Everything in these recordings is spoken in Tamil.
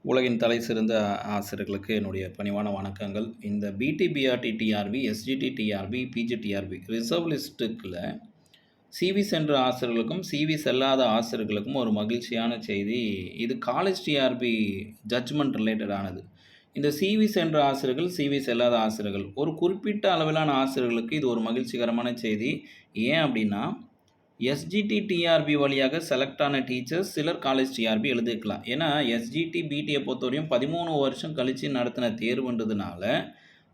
உலகின் தலை சிறந்த ஆசிரியர்களுக்கு என்னுடைய பணிவான வணக்கங்கள். இந்த BT, TRB, SGT, TRB, PG, TRB reserve லிஸ்ட்டுக்குள்ள சிவி சென்ற ஆசிரியர்களுக்கும், சிவி செல்லாத ஆசிரியர்களுக்கும் ஒரு மகிழ்ச்சியான செய்தி. இது காலேஜ் டிஆர்பி ஜட்ஜ்மெண்ட் ரிலேட்டடானது. இந்த சிவி சென்ற ஆசிரியர்கள், சிவி செல்லாத ஆசிரியர்கள் ஒரு குறிப்பிட்ட அளவிலான ஆசிரியர்களுக்கு இது ஒரு மகிழ்ச்சிகரமான செய்தி. ஏன் அப்படின்னா, எஸ்ஜிடி, டிஆர்பி வழியாக செலக்ட் ஆன டீச்சர்ஸ் சிலர் காலேஜ் டிஆர்பி எழுதிக்கலாம். ஏன்னா எஸ்ஜிடி, பிடியை பொறுத்தவரையும் 13 வருஷம் கழித்து நடத்தின தேர்வுன்றதுனால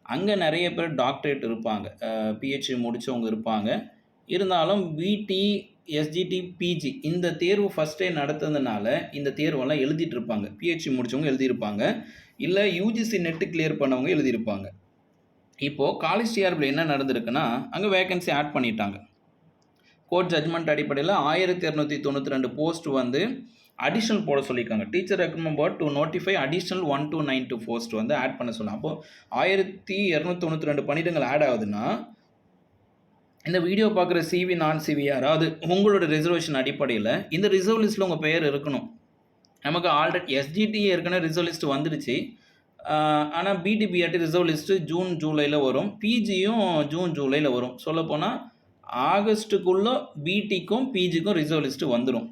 அங்கே நிறைய பேர் டாக்டரேட் இருப்பாங்க, பிஹெச்டி முடித்தவங்க இருப்பாங்க. இருந்தாலும் பிடி, எஸ்ஜிடி, பிஜி இந்த தேர்வு ஃபஸ்ட்டே நடத்துனதுனால இந்த தேர்வெல்லாம் எழுதிட்டு இருப்பாங்க. பிஹெச்டி முடித்தவங்க எழுதியிருப்பாங்க, இல்லை யூஜிசி நெட்டு கிளியர் பண்ணவங்க எழுதியிருப்பாங்க. இப்போது காலேஜ் டிஆர்பியில் என்ன நடந்திருக்குன்னா, அங்கே வேகன்சி ஆட் பண்ணிட்டாங்க. கோர்ட் ஜட்மெண்ட் அடிப்படையில் 1292 போஸ்ட் வந்து அடிஷ்னல் போட சொல்லியிருக்காங்க. Teacher recruitment board to notify additional 1292 post வந்து ஆட் பண்ண சொல்லலாம். அப்போது 1292 பணியிடங்கள் ஆட் ஆகுதுன்னா, இந்த வீடியோ பார்க்குற சிவி, நான் சிவி யாராவது உங்களோட ரிசர்வேஷன் அடிப்படையில் இந்த ரிசர்வ் லிஸ்ட்டில் உங்கள் பெயர் இருக்கணும். நமக்கு ஆல்ரெடி எஸ்ஜிடி ஏற்கனவே ரிசர்வ் லிஸ்ட்டு வந்துடுச்சு. ஆனால் பிடிபிஆர்டி ரிசர்வ் லிஸ்ட்டு ஜூன் ஜூலையில் வரும், பிஜியும் ஜூன் ஜூலையில் வரும். சொல்லப்போனால் ஆகஸ்ட்டுக்குள்ளே பிடிக்கும் பிஜிக்கும் ரிசர்வ் லிஸ்ட்டு வந்துடும்.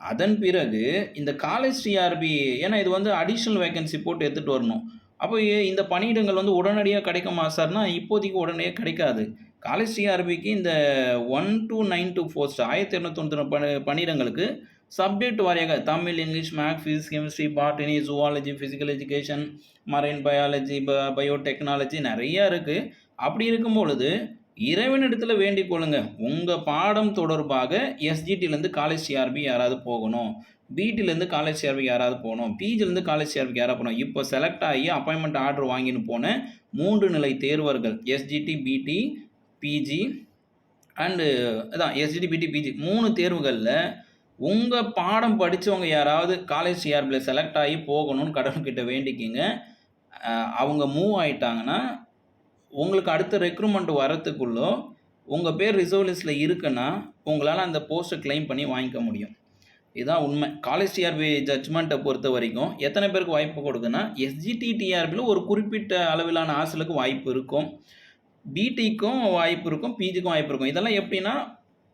அதன் பிறகு இந்த காலேஜ் டிஆர்பி, ஏன்னா இது வந்து அடிஷ்னல் வேகன்சி போட்டு எடுத்துகிட்டு வரணும். அப்போ இந்த பணியிடங்கள் வந்து உடனடியாக கிடைக்குமா சார்னா, இப்போதைக்கு உடனடியாக கிடைக்காது. காலேஜ் டிஆர்பிக்கு இந்த 1292 போஸ்ட் 1292 பணியிடங்களுக்கு சப்ஜெக்ட் வாரியாக Tamil, English, maths, physics, chemistry, botany, zoology, physical education, marine biology, biotechnology நிறையா இருக்குது. அப்படி இருக்கும் பொழுது இறைவனிடத்தில் வேண்டிக் கொள்ளுங்க, உங்கள் பாடம் தொடர்பாக எஸ்ஜிடிலேருந்து காலேஜ் டிஆர்பி யாராவது போகணும், பிடிலேருந்து காலேஜ் டிஆர்பி யாராவது போகணும், பிஜிலேருந்து காலேஜ் டிஆர்பி யாராவது போகணும். இப்போ செலக்ட் ஆகி அப்பாயின்மெண்ட் ஆர்டர் வாங்கின்னு போன 3 நிலை தேர்வர்கள் எஸ்ஜிடி, பிடி, பிஜி அண்டு அதான் எஸ்ஜிடி, பிடி, பிஜி 3 தேர்வுகளில் உங்கள் பாடம் படித்தவங்க யாராவது காலேஜ் டிஆர்பியில் செலக்ட் ஆகி போகணும்னு கடவுள்கிட்ட வேண்டிக்கிங்க. அவங்க மூவ் ஆகிட்டாங்கன்னா உங்களுக்கு அடுத்த ரெக்ரூட்மெண்ட் வரத்துக்குள்ளே உங்கள் பேர் ரிசர்வ் லிஸ்ட்டில் இருக்குன்னா உங்களால் அந்த போஸ்ட்டை கிளைம் பண்ணி வாங்கிக்க முடியும். இதுதான் உண்மை. காலேஜ் டிஆர்பி ஜட்ஜ்மெண்ட்டை பொறுத்த வரைக்கும் எத்தனை பேருக்கு வாய்ப்பு கொடுக்குன்னா, எஸ்ஜிடி டிஆர்பியில் ஒரு குறிப்பிட்ட அளவிலான ஆசிரியர்களுக்கு வாய்ப்பு இருக்கும், பிடிக்கும் வாய்ப்பு இருக்கும், பிஜிக்கும் வாய்ப்பு இருக்கும். இதெல்லாம் எப்படின்னா,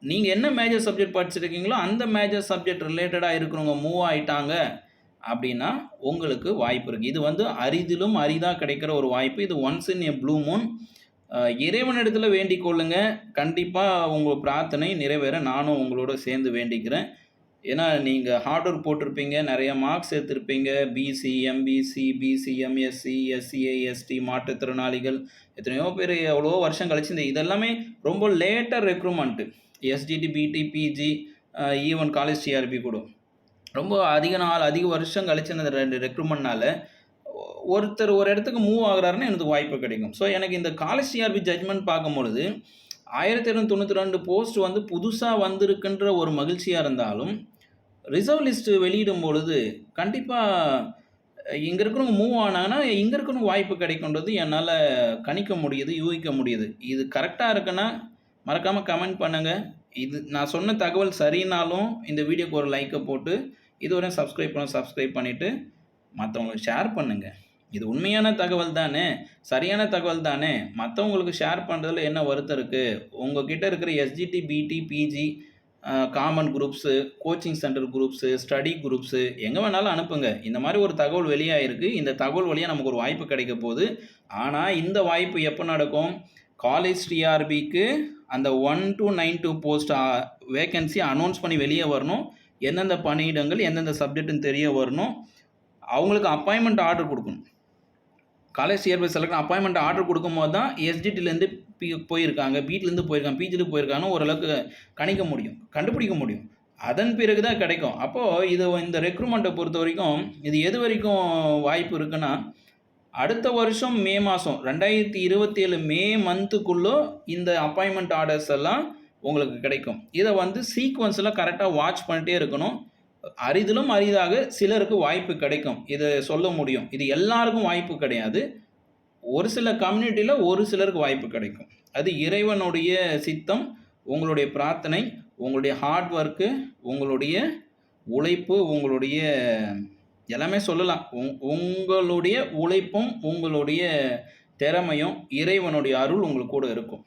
நீங்கள் என்ன மேஜர் சப்ஜெக்ட் படிச்சிருக்கீங்களோ அந்த மேஜர் சப்ஜெக்ட் ரிலேட்டடாக இருக்கிறவங்க மூவ் ஆகிட்டாங்க அப்படின்னா உங்களுக்கு வாய்ப்பு இருக்குது. இது வந்து அரிதிலும் அரிதாக கிடைக்கிற ஒரு வாய்ப்பு. இது once in a blue Moon. இறைவனிடத்தில் வேண்டிக் கொள்ளுங்க, கண்டிப்பாக உங்கள் பிரார்த்தனை நிறைவேற நானும் உங்களோட சேர்ந்து வேண்டிக்கிறேன். ஏன்னா நீங்கள் ஹார்ட் ஒர்க் போட்டிருப்பீங்க, நிறைய மார்க்ஸ் எடுத்திருப்பீங்க. BC, MBC, BCM, SC, SCA, ST, மாற்றுத்திறனாளிகள் எத்தனையோ பேர் எவ்வளோ வருஷம் கழிச்சு இதெல்லாமே ரொம்ப லேட்டர் ரெக்ரூட்மெண்ட்டு. எஸ்ஜிடி, பிடி, பிஜி, ஈவன் காலேஜ் டிஆர்பி கூட ரொம்ப அதிக வருஷம் கழிச்சு அந்த 2 ரெக்ரூட்மெண்ட்னால ஒருத்தர் ஒரு இடத்துக்கு மூவ் ஆகுறாருன்னு எனக்கு வாய்ப்பு கிடைக்கும். ஸோ எனக்கு இந்த காலேஜ் டிஆர்பி ஜட்ஜ்மெண்ட் பார்க்கும்பொழுது 1292 போஸ்ட் வந்து புதுசாக வந்திருக்குன்ற ஒரு மகிழ்ச்சியாக இருந்தாலும், ரிசர்வ் லிஸ்ட்டு வெளியிடும் பொழுது கண்டிப்பாக இங்கே இருக்கிறவங்க மூவ் ஆனாங்கன்னா இங்கே இருக்கிறவங்க வாய்ப்பு கிடைக்குன்றது என்னால் கணிக்க முடியுது, யூகிக்க முடியுது. இது கரெக்டாக இருக்குன்னா மறக்காமல் கமெண்ட் பண்ணுங்கள். இது நான் சொன்ன தகவல் சரினாலும் இந்த வீடியோக்கு ஒரு லைக்கை போட்டு, இதுவரை சப்ஸ்கிரைப் பண்ணிவிட்டு மற்றவங்களுக்கு ஷேர் பண்ணுங்கள். இது உண்மையான தகவல் தானே, சரியான தகவல் தானே. மற்றவங்களுக்கு ஷேர் பண்ணுறதுல என்ன வருத்தம் இருக்குது? உங்கள்கிட்ட இருக்கிற எஸ்ஜிடி, பிடி, PG common groups, coaching centre groups, study groups எங்கே வேணாலும் அனுப்புங்க. இந்த மாதிரி ஒரு தகவல் வெளியாகிருக்கு, இந்த தகவல் வழியாக நமக்கு ஒரு வாய்ப்பு கிடைக்க போகுது. ஆனால் இந்த வாய்ப்பு எப்போ நடக்கும்? காலேஜ் டிஆர்பிக்கு அந்த 1292 போஸ்ட் வேகன்சி அனௌன்ஸ் பண்ணி வெளியே வரணும். எந்தெந்த பணியிடங்கள் எந்தெந்த சப்ஜெக்ட்டுன்னு தெரிய வரணும். அவங்களுக்கு அப்பாயின்மெண்ட் ஆர்டர் கொடுக்கணும். College TRP select appointment order கொடுக்கும்போது தான் எஸ்ஜிடிலேருந்து போயிருக்காங்க, பிடிலேருந்து போயிருக்காங்க, பிஜிலேருந்து போயிருக்காங்கன்னு ஓரளவுக்கு கணிக்க முடியும், கண்டுபிடிக்க முடியும். அதன் பிறகு தான் கிடைக்கும். அப்போது இந்த ரெக்ரூட்மெண்ட்டை பொறுத்த வரைக்கும் இது எது வரைக்கும் வாய்ப்பு இருக்குன்னா, அடுத்த வருஷம் மே மாதம் 2027 மே மந்த்துக்குள்ளே இந்த அப்பாயின்மெண்ட் ஆர்டர்ஸ் எல்லாம் உங்களுக்கு கிடைக்கும். இதை வந்து சீக்வன்ஸில் கரெக்டாக வாட்ச் பண்ணிட்டே இருக்கணும். அரிதிலும் அரிதாக சிலருக்கு வாய்ப்பு கிடைக்கும், இதை சொல்ல முடியும். இது எல்லாருக்கும் வாய்ப்பு கிடையாது. ஒரு சில கம்யூனிட்டியில் ஒரு சிலருக்கு வாய்ப்பு கிடைக்கும். அது இறைவனுடைய சித்தம், உங்களுடைய பிரார்த்தனை, உங்களுடைய ஹார்ட் ஒர்க்கு, உங்களுடைய உழைப்பு, உங்களுடைய எல்லாமே சொல்லலாம். உங்களுடைய உழைப்பும், உங்களுடைய திறமையும், இறைவனுடைய அருள் உங்களுக்கு கூட இருக்கும்.